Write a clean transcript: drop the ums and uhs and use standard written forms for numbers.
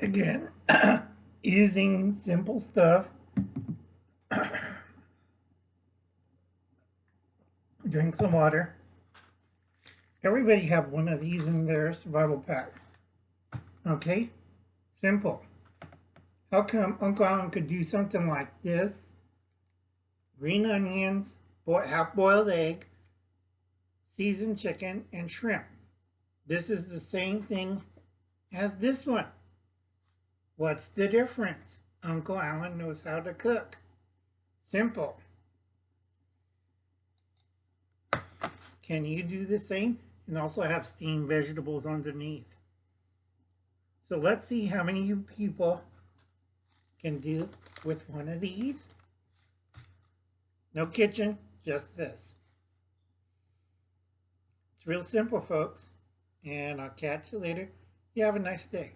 Again, using simple stuff. Drink some water. Everybody have one of these in their survival pack. Okay? Simple. How come Uncle Alan could do something like this? Green onions, half-boiled egg, seasoned chicken, and shrimp. This is the same thing as this one. What's the difference? Uncle Alan knows how to cook. Simple. Can you do the same and also have steamed vegetables underneath? So let's see how many of you people can do with one of these. No kitchen, just this. It's real simple, folks. And I'll catch you later. You have a nice day.